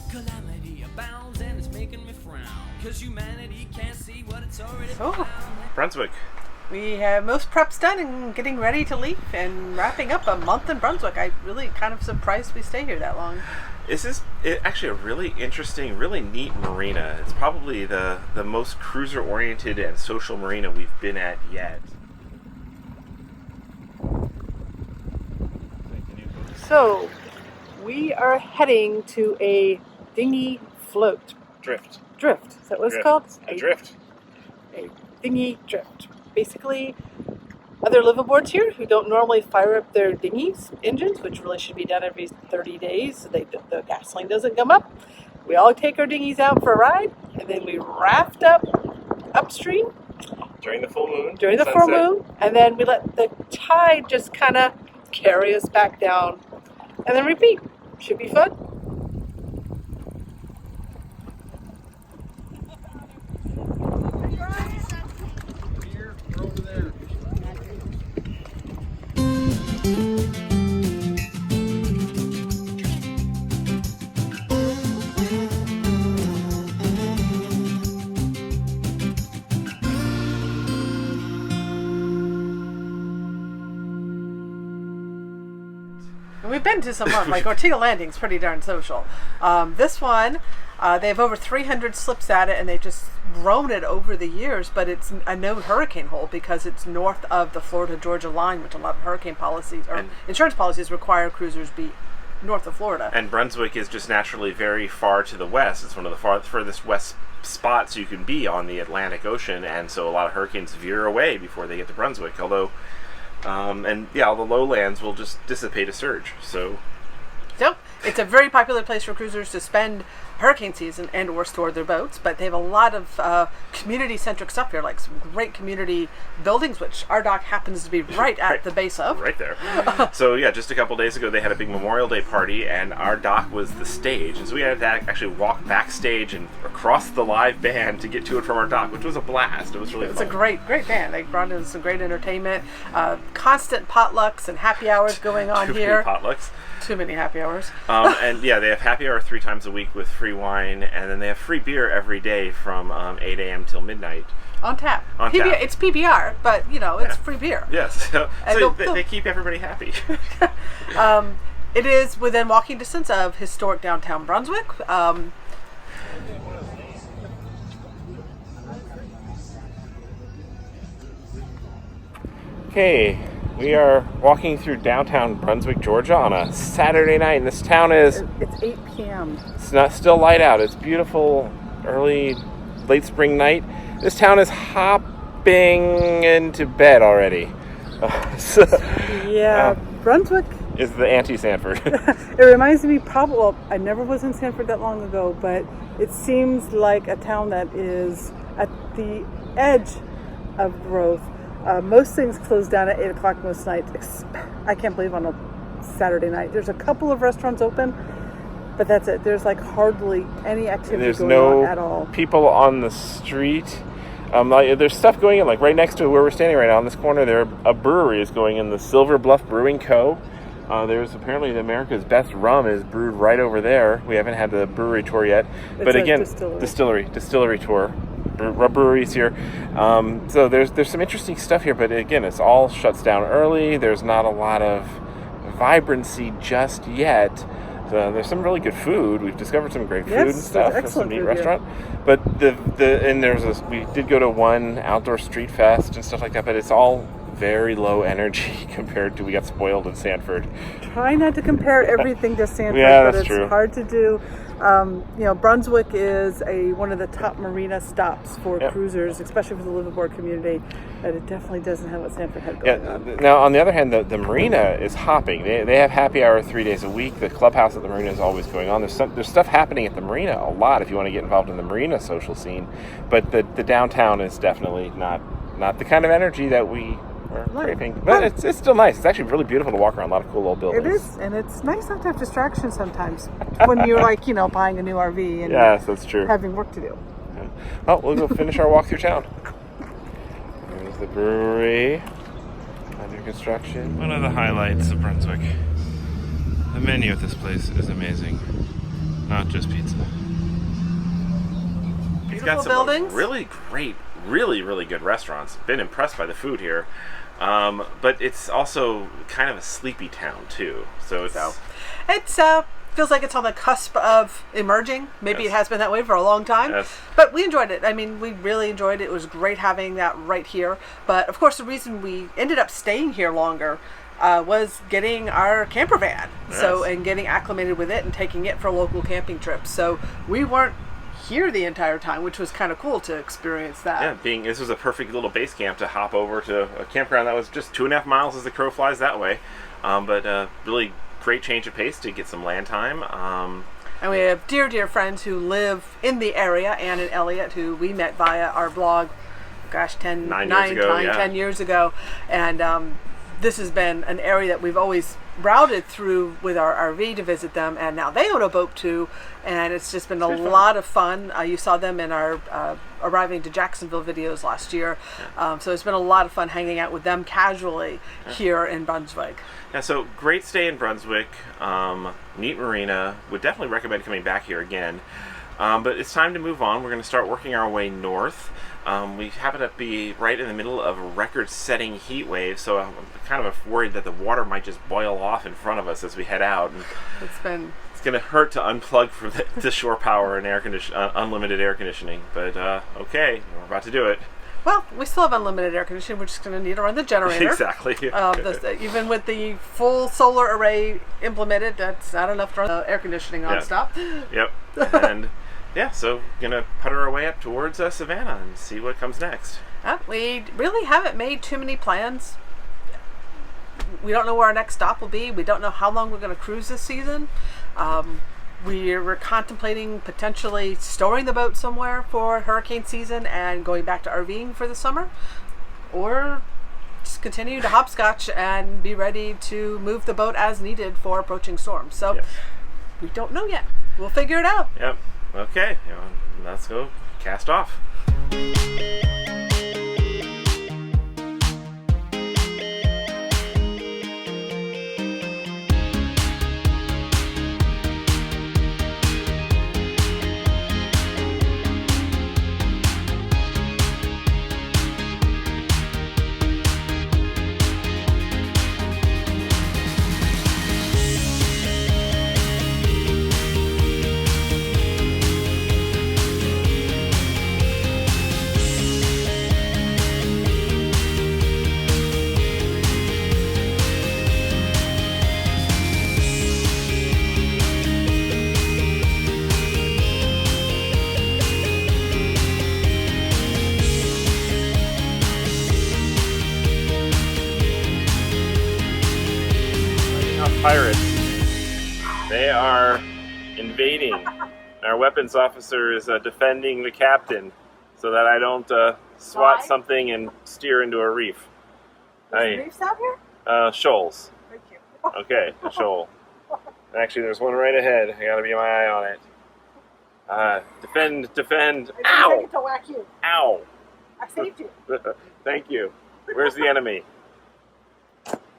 Calamity abounds and it's making me frown, cause humanity can't see what it's already So, Brunswick. we have most preps done and getting ready to leave and wrapping up a month in Brunswick. I really kind of surprised we stay here that long. This is actually a really interesting, really neat marina. It's probably the most cruiser-oriented and social marina we've been at yet. So, we are heading to a dinghy float. Drift. Drift. Is that what it's called? A drift. A dinghy drift. Basically, other liveaboards here who don't normally fire up their dinghies engines, which really should be done every 30 days so the gasoline doesn't come up. We all take our dinghies out for a ride, and then we raft up upstream During the full moon. during the full moon, and then we let the tide just kind of carry us back down, and then repeat. Should be fun. We've been to some like Ortega Landing's pretty darn social. This one, they have over 300 slips at it, and they've just grown it over the years. But it's a no hurricane hole because it's north of the Florida-Georgia line, which a lot of hurricane policies or insurance policies require cruisers be north of Florida. And Brunswick is just naturally very far to the west. It's one of the furthest west spots you can be on the Atlantic Ocean, and so a lot of hurricanes veer away before they get to Brunswick. Although. All the lowlands will just dissipate a surge. So it's a very popular place for cruisers to spend hurricane season and or store their boats, but they have a lot of community-centric stuff here, like some great community buildings, which our dock happens to be right at the base of. Right there. So yeah, just a couple days ago they had a big Memorial Day party, and our dock was the stage, and so we had to actually walk backstage and across the live band to get to it from our dock, which was a blast. It was really fun. It's a great band. They brought in some great entertainment, constant potlucks and happy hours going on here. Potlucks. Too many happy hours. And yeah, they have happy hour 3 times a week with free wine, and then they have free beer every day from 8 a.m. till midnight. On tap. On tap. It's PBR, but it's free beer. Yes. So they keep everybody happy. It is within walking distance of historic downtown Brunswick. Okay, we are walking through downtown Brunswick, Georgia on a Saturday night, and this town is... It's 8 p.m. It's not still light out. It's beautiful, late spring night. This town is hopping into bed already. Brunswick is the anti-Sanford. It reminds me I never was in Sanford that long ago, but it seems like a town that is at the edge of growth. Most things close down at 8 o'clock most nights. I can't believe on a Saturday night. There's a couple of restaurants open, but that's it. There's like hardly any activity going on at all. There's no people on the street. There's stuff going in, like right next to where we're standing right now on this corner there, a brewery is going in, the Silver Bluff Brewing Co. There's apparently America's best rum is brewed right over there. We haven't had the brewery tour yet. But again, distillery tour. Breweries here. So there's some interesting stuff here, but again, it's all shuts down early. There's not a lot of vibrancy just yet. So there's some really good food. We've discovered some great food and stuff. Excellent some neat food restaurant. Here. But we did go to one outdoor street fest and stuff like that, but it's all very low energy compared to we got spoiled in Sanford. Try not to compare everything to Sanford, but it's true. Hard to do. Brunswick is one of the top marina stops for cruisers, especially for the liveaboard community. But it definitely doesn't have what Sanford had going on. Now, on the other hand, the marina is hopping. They have happy hour 3 days a week. The clubhouse at the marina is always going on. There's stuff happening at the marina a lot if you want to get involved in the marina social scene. But the downtown is definitely not the kind of energy that we are craving. But it's still nice. It's actually really beautiful to walk around. A lot of cool old buildings. It is, and it's nice not to have distractions sometimes when you're buying a new RV and yes, that's true. Having work to do. Yeah. Well, we'll go finish our walk through town. There's the brewery under construction. One of the highlights of Brunswick. The menu at this place is amazing. Not just pizza. It's got Beautiful some buildings. really great, really good restaurants. Been impressed by the food here. But it's also kind of a sleepy town too. So it's feels like it's on the cusp of emerging. Maybe Yes. it has been that way for a long time. Yes. But we enjoyed it. I mean, we really enjoyed it. It was great having that right here. But of course, the reason we ended up staying here longer was getting our camper van. So, Yes. and getting acclimated with it and taking it for local camping trips. So we weren't here the entire time, which was kind of cool to experience that. Yeah, this was a perfect little base camp to hop over to a campground that was just 2.5 miles as the crow flies that way. But really great change of pace to get some land time. And we have dear friends who live in the area, Ann and Elliot, who we met via our blog, 10 years ago. And this has been an area that we've always routed through with our RV to visit them, and now they own a boat too, and it's just been a lot of fun. You saw them in our arriving to Jacksonville videos last year. So it's been a lot of fun hanging out with them casually here in Brunswick. Yeah, so great stay in Brunswick, neat marina, would definitely recommend coming back here again. But it's time to move on. We're going to start working our way north. We happen to be right in the middle of a record-setting heat wave, so I'm kind of worried that the water might just boil off in front of us as we head out. And It's going to hurt to unplug from the shore power and unlimited air conditioning, but okay, we're about to do it. Well, we still have unlimited air conditioning. We're just going to need to run the generator. Exactly. Even with the full solar array implemented, that's not enough to run the air conditioning nonstop. Yep. And yeah, so gonna putter our way up towards Savannah and see what comes next. We really haven't made too many plans. We don't know where our next stop will be. We don't know how long we're going to cruise this season. We're contemplating potentially storing the boat somewhere for hurricane season and going back to RVing for the summer, or just continue to hopscotch and be ready to move the boat as needed for approaching storms. So Yes. we don't know yet. We'll figure it out. Yep. Okay. Let's go cast off. Pirates. They are invading. Our weapons officer is defending the captain so that I don't swat something and steer into a reef. Reefs out here? Shoals. Thank you. Okay, a shoal. Actually, there's one right ahead. I gotta be my eye on it. Defend. Ow! To whack you. Ow! I saved you. Thank you. Where's the enemy?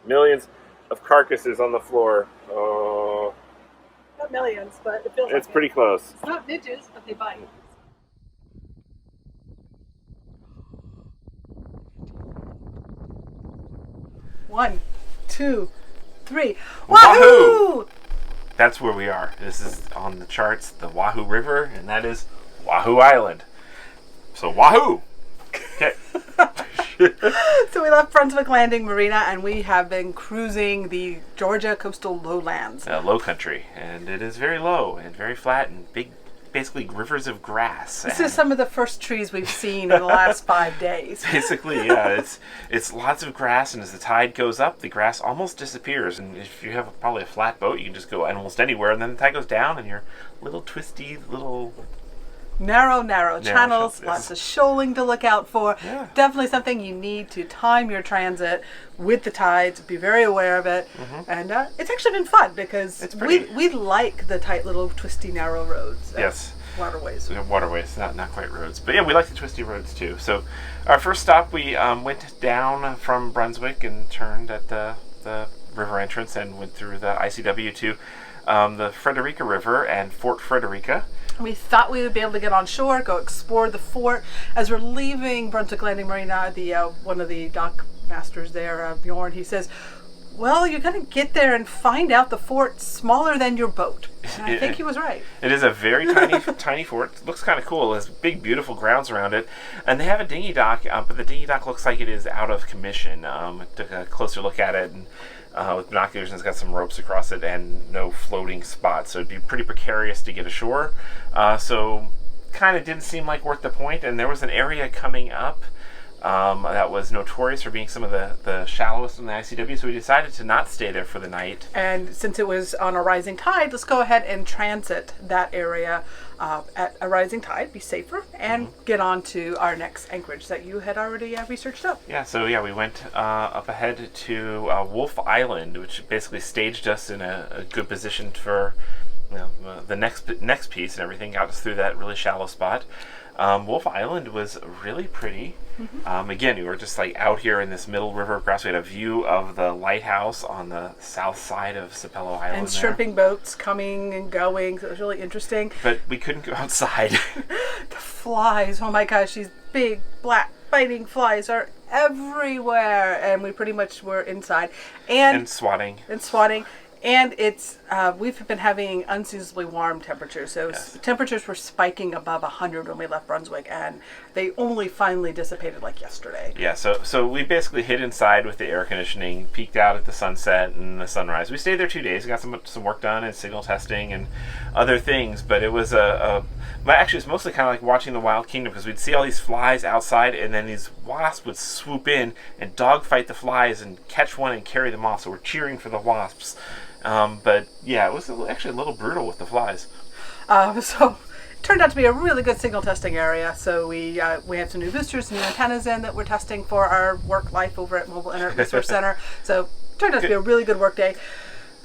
Millions of carcasses on the floor. Oh, Not millions, but it feels it's like pretty close. It's not midges, but they bite. One, two, three. Wahoo! That's where we are. This is on the charts, the Wahoo River, and that is Wahoo Island. So Wahoo! Okay. So we left Brunswick Landing Marina and we have been cruising the Georgia coastal lowlands. Low country, and it is very low and very flat and big, basically rivers of grass. This is some of the first trees we've seen in the last 5 days. Basically, yeah, it's lots of grass, and as the tide goes up, the grass almost disappears. And if you have probably a flat boat, you can just go almost anywhere, and then the tide goes down, and you're little twisty little Narrow channels, yes. lots of shoaling to look out for. Yeah. Definitely something you need to time your transit with the tides, be very aware of it. Mm-hmm. And it's actually been fun because It's pretty. we like the tight little twisty narrow roads. Yes. Waterways. Waterways, not quite roads. But yeah, we like the twisty roads too. So our first stop, we went down from Brunswick and turned at the river entrance and went through the ICW to the Frederica River and Fort Frederica. We thought we would be able to get on shore, go explore the fort. As we're leaving Brunswick Landing Marina, the one of the dock masters there, Bjorn, he says, well, you're going to get there and find out the fort's smaller than your boat. And I think he was right. It is a very tiny fort. It looks kind of cool. It has big, beautiful grounds around it. And they have a dinghy dock, but the dinghy dock looks like it is out of commission. I took a closer look at it and with binoculars, and it's got some ropes across it and no floating spots. So it'd be pretty precarious to get ashore. So kind of didn't seem like worth the point. And there was an area coming up that was notorious for being some of the shallowest in the ICW, so we decided to not stay there for the night. And since it was on a rising tide, let's go ahead and transit that area at a rising tide, be safer, and get on to our next anchorage that you had already researched up. Yeah, so we went up ahead to Wolf Island, which basically staged us in a good position for the next piece and everything. Got us through that really shallow spot. Wolf Island was really pretty. Again, we were just like out here in this middle river of grass. We had a view of the lighthouse on the south side of Sapelo Island. And shrimping boats coming and going. So it was really interesting. But we couldn't go outside. The flies, oh my gosh, these big black biting flies are everywhere. And we pretty much were inside. And swatting. And it's we've been having unseasonably warm temperatures. So temperatures were spiking above 100 when we left Brunswick, and they only finally dissipated like yesterday. Yeah, so we basically hid inside with the air conditioning, peeked out at the sunset and the sunrise. We stayed there 2 days, got some work done and signal testing and other things, but it was actually it's mostly kind of like watching the Wild Kingdom, because we'd see all these flies outside, and then these wasps would swoop in and dogfight the flies and catch one and carry them off. So we're cheering for the wasps. But yeah, it was actually a little brutal with the flies. So it turned out to be a really good signal testing area. So we have some new boosters, new antennas in that we're testing for our work life over at Mobile Internet Resource Center. So it turned out to be a really good work day.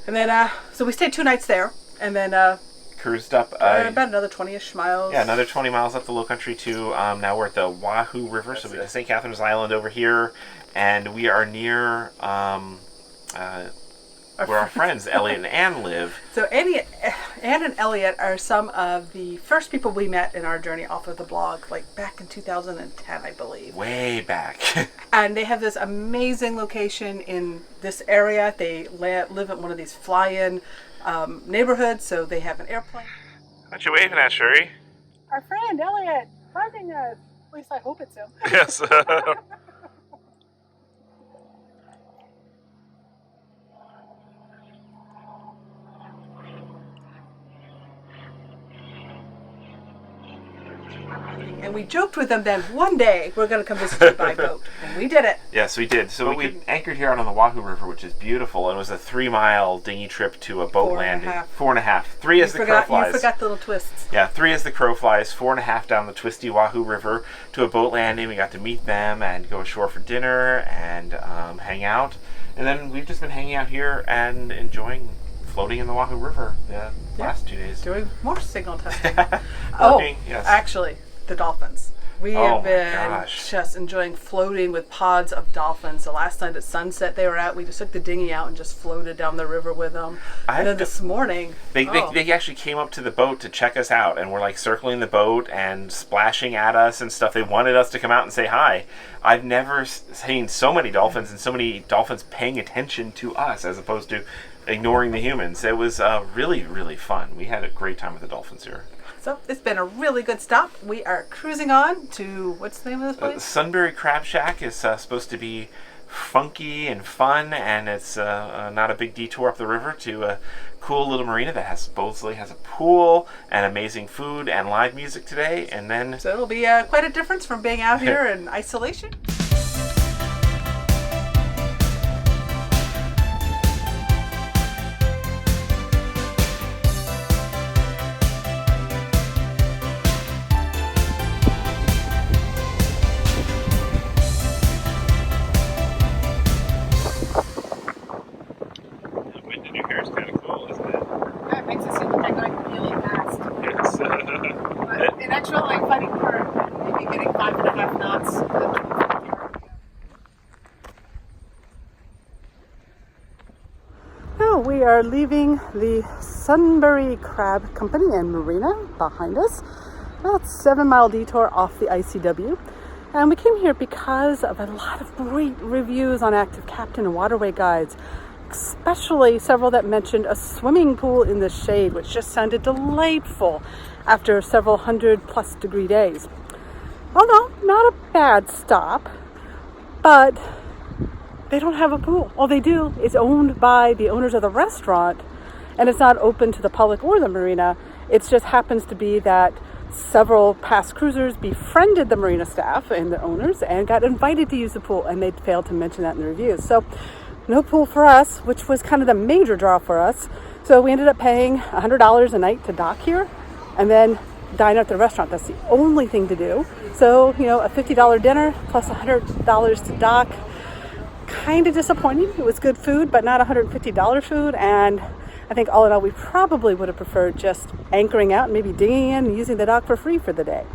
And then so we stayed 2 nights there, and then cruised up about another 20-ish miles. Yeah, another 20 miles up the low country to now we're at the Wahoo River. So we have St. Catherine's Island over here, and we are near where our friends Elliot and Ann live. So Ann and Elliot are some of the first people we met in our journey off of the blog, like back in 2010, I believe. Way back. And they have this amazing location in this area. They live in one of these fly-in neighborhoods, so they have an airplane. What you waving at, Cherie? Our friend Elliot, finding us. At least I hope it's him. Yes. And we joked with them then one day we're going to come visit you by boat. And we did it. Yes, we did. So we anchored here out on the Wahoo River, which is beautiful. And it was a 3-mile dinghy trip to a boat landing. 4.5. 3 as the crow flies. You forgot the little twists. Yeah, 3 as the crow flies. 4.5 down the twisty Wahoo River to a boat landing. We got to meet them and go ashore for dinner and hang out. And then we've just been hanging out here and enjoying floating in the Wahoo River the last 2 days. Doing more signal testing. Yes. Actually, the dolphins. We have been just enjoying floating with pods of dolphins. The last night at sunset they were out, we just took the dinghy out and just floated down the river with them. And then this morning... They actually came up to the boat to check us out, and were like circling the boat and splashing at us and stuff. They wanted us to come out and say hi. I've never seen so many dolphins and so many dolphins paying attention to us as opposed to ignoring the humans. It was really, really fun. We had a great time with the dolphins here. So it's been a really good stop. We are cruising on to, what's the name of this place? Sunbury Crab Shack is supposed to be funky and fun, and it's not a big detour up the river to a cool little marina that supposedly has a pool and amazing food and live music today. And then so it'll be quite a difference from being out here in isolation. In actual, like fighting for maybe getting 5.5 knots. are leaving the Sunbury Crab Company and Marina behind us. About a 7-mile detour off the ICW. And we came here because of a lot of great reviews on Active Captain and Waterway guides, especially several that mentioned a swimming pool in the shade, which just sounded delightful after several 100+ degree days. Although not a bad stop, but they don't have a pool. All they do is owned by the owners of the restaurant, and it's not open to the public or the marina. It just happens to be that several past cruisers befriended the marina staff and the owners and got invited to use the pool, and they failed to mention that in the reviews. So no pool for us, which was kind of the major draw for us. So we ended up paying $100 a night to dock here and then dine at the restaurant. That's the only thing to do. So, a $50 dinner plus $100 to dock. Kind of disappointing. It was good food, but not $150 food. And I think all in all, we probably would have preferred just anchoring out and maybe dinging in and using the dock for free for the day.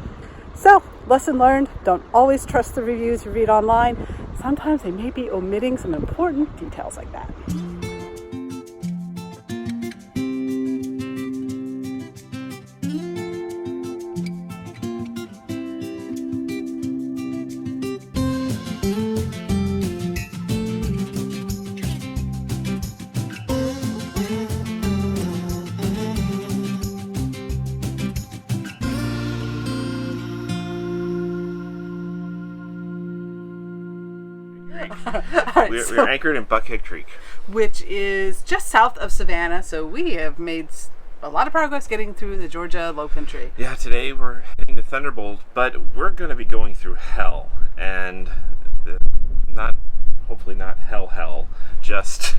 So, lesson learned, don't always trust the reviews you read online. Sometimes they may be omitting some important details like that. We're anchored in Buckhead Creek, which is just south of Savannah. So we have made a lot of progress getting through the Georgia low country. Yeah, today we're heading to Thunderbolt, but we're going to be going through hell, and hopefully not hell, just.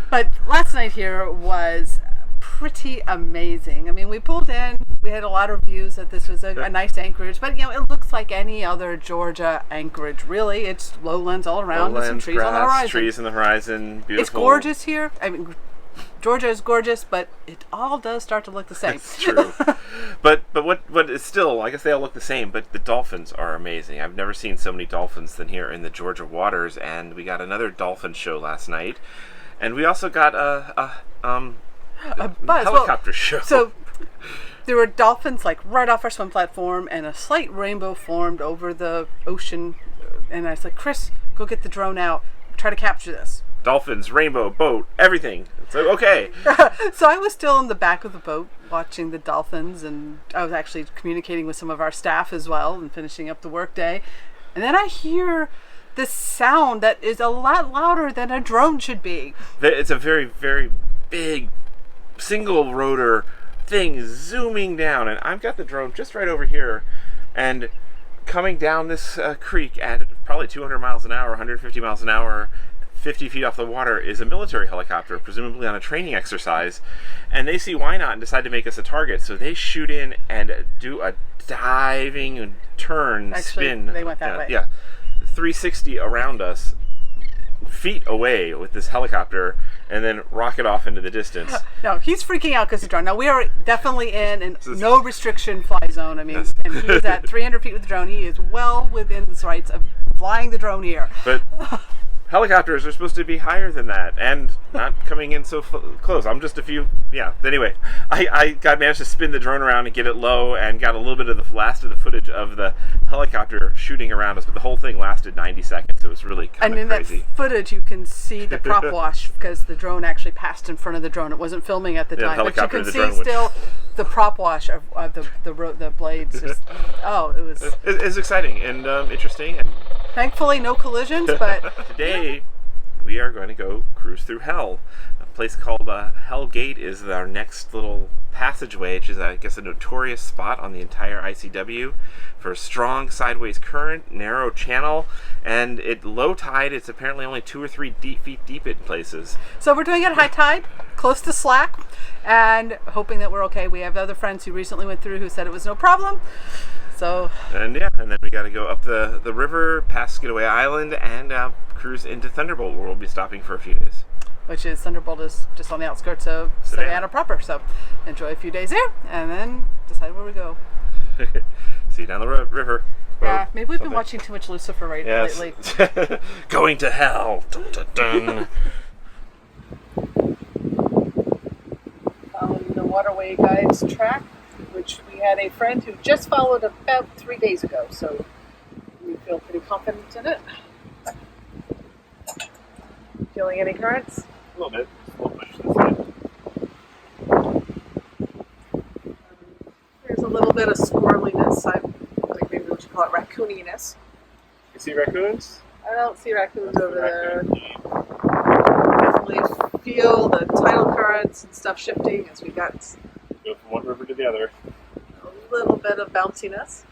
But last night here was pretty amazing. I mean, we pulled in, we had a lot of reviews that this was a nice anchorage, but it looks like any other Georgia anchorage, really. It's lowlands all around, with some trees grass, on the horizon. Trees on the horizon, beautiful. It's gorgeous here. I mean, Georgia is gorgeous, but it all does start to look the same. That's true. but what is still, I guess they all look the same, but the dolphins are amazing. I've never seen so many dolphins than here in the Georgia waters, and we got another dolphin show last night. And we also got a helicopter show. So there were dolphins right off our swim platform, and a slight rainbow formed over the ocean. And I was like, Chris, go get the drone out, try to capture this. Dolphins, rainbow, boat, everything. So okay. So I was still in the back of the boat watching the dolphins, and I was actually communicating with some of our staff as well and finishing up the workday. And then I hear this sound that is a lot louder than a drone should be. It's a very, very big single rotor thing zooming down, and I've got the drone just right over here, and coming down this creek at probably 200 miles an hour, 150 miles an hour, 50 feet off the water is a military helicopter, presumably on a training exercise, and they see why not and decide to make us a target, so they shoot in and do a diving turn, spin. They went that way. Yeah, 360 around us, feet away with this helicopter, and then rocket off into the distance. No, he's freaking out because of the drone. Now, we are definitely in no restriction fly zone. I mean, yes. And he is at 300 feet with the drone. He is well within the rights of flying the drone here. But helicopters are supposed to be higher than that and not coming in so close. I'm just a few, Anyway, I managed to spin the drone around and get it low and got a little bit of the last of the footage of the helicopter shooting around us, but the whole thing lasted 90 seconds. It was really kind of crazy. And in that footage, you can see the prop wash because the drone actually passed in front of the drone. It wasn't filming at the time, but you can see still the prop wash of the blades. Just, it was. It's exciting and interesting, and thankfully no collisions. But today we are going to go cruise through hell. A place called Hell Gate is our next little passageway, which is, I guess, a notorious spot on the entire ICW for a strong sideways current, narrow channel, and at low tide, it's apparently only 2 or 3 feet deep in places. So we're doing it at high tide, close to slack, and hoping that we're okay. We have other friends who recently went through who said it was no problem. So. And then we got to go up the river, past Skidaway Island, and cruise into Thunderbolt, where we'll be stopping for a few days. Which is, Thunderbolt is just on the outskirts of Savannah proper. So enjoy a few days there, and then decide where we go. See you down the river. Yeah, maybe we've been watching too much Lucifer lately. Going to hell. Dun, dun, dun. Waterway Guides track, which we had a friend who just followed about 3 days ago, so we feel pretty confident in it. Feeling any currents? A little bit. A little push to the side. There's a little bit of squirreliness. I think maybe we should call it raccooniness. You see raccoons? I don't see raccoons over there. Raccoon. Definitely feel the tidal currents and stuff shifting as we got Go from one river to the other. a little bit of bounciness.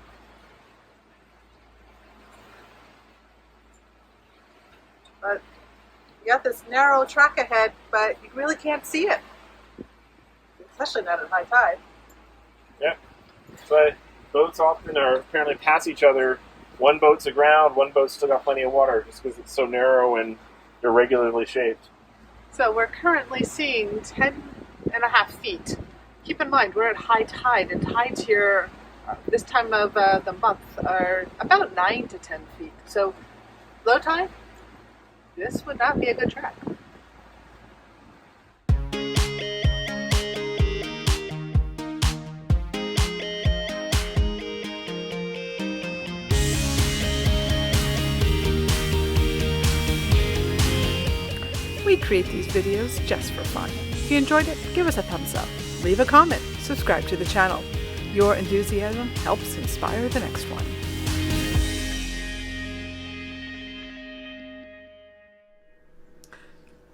But you got this narrow track ahead, but you really can't see it. Especially not at high tide. Yeah. But boats often are apparently pass each other. One boat's aground, one boat's still got plenty of water just because it's so narrow and irregularly shaped. So we're currently seeing 10.5 feet. Keep in mind, we're at high tide, and tides here this time of the month are about 9 to 10 feet. So low tide, this would not be a good track. We create these videos just for fun. If you enjoyed it, give us a thumbs up, leave a comment, subscribe to the channel. Your enthusiasm helps inspire the next one.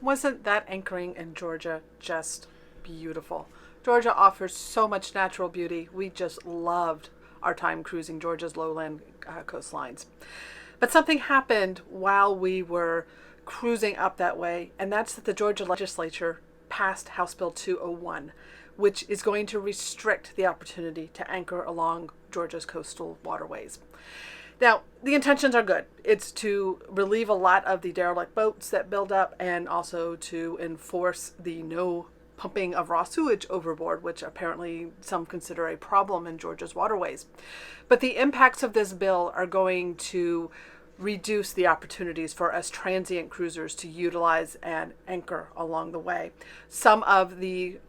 Wasn't that anchoring in Georgia just beautiful? Georgia offers so much natural beauty. We just loved our time cruising Georgia's lowland coastlines. But something happened while we were cruising up that way, and that's that the Georgia legislature passed House Bill 201, which is going to restrict the opportunity to anchor along Georgia's coastal waterways. Now, the intentions are good. It's to relieve a lot of the derelict boats that build up, and also to enforce the no pumping of raw sewage overboard, which apparently some consider a problem in Georgia's waterways. But the impacts of this bill are going to reduce the opportunities for us transient cruisers to utilize and anchor along the way. Some of the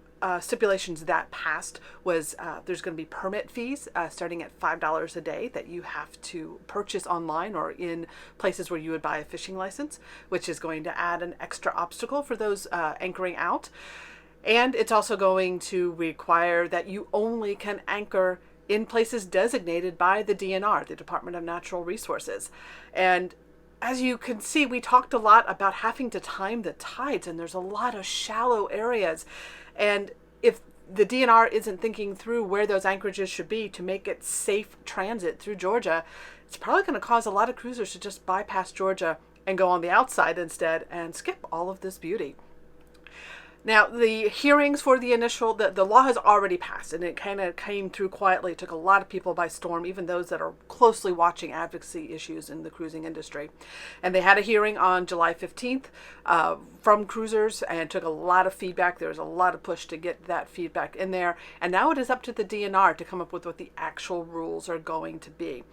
stipulations that passed was there's going to be permit fees starting at $5 a day that you have to purchase online or in places where you would buy a fishing license, which is going to add an extra obstacle for those anchoring out. And it's also going to require that you only can anchor in places designated by the DNR, the Department of Natural Resources. And as you can see, we talked a lot about having to time the tides, and there's a lot of shallow areas. And if the DNR isn't thinking through where those anchorages should be to make it safe transit through Georgia, it's probably going to cause a lot of cruisers to just bypass Georgia and go on the outside instead and skip all of this beauty. Now, the hearings for the initial, the law has already passed, and it kind of came through quietly. It took a lot of people by storm, even those that are closely watching advocacy issues in the cruising industry. And they had a hearing on July 15th from cruisers, and took a lot of feedback. There was a lot of push to get that feedback in there. And now it is up to the DNR to come up with what the actual rules are going to be.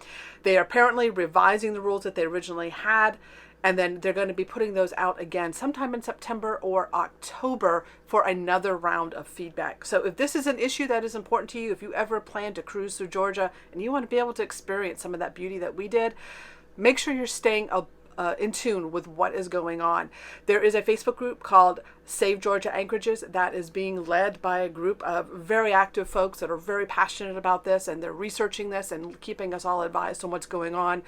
They are apparently revising the rules that they originally had, and then they're going to be putting those out again sometime in September or October for another round of feedback. So if this is an issue that is important to you, if you ever plan to cruise through Georgia and you want to be able to experience some of that beauty that we did, make sure you're staying in tune with what is going on. There is a Facebook group called Save Georgia Anchorages that is being led by a group of very active folks that are very passionate about this, and they're researching this and keeping us all advised on what's going on.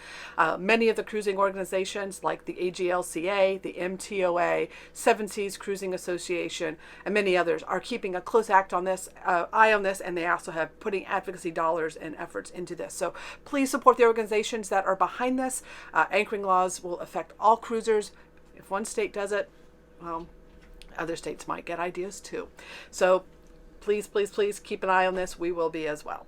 Many of the cruising organizations like the AGLCA, the MTOA, Seven Seas Cruising Association, and many others are keeping a close eye on this, and they also have putting advocacy dollars and efforts into this. So please support the organizations that are behind this. Anchoring laws will affect all cruisers. If one state does it, well, other states might get ideas too. So please, please, please keep an eye on this. We will be as well.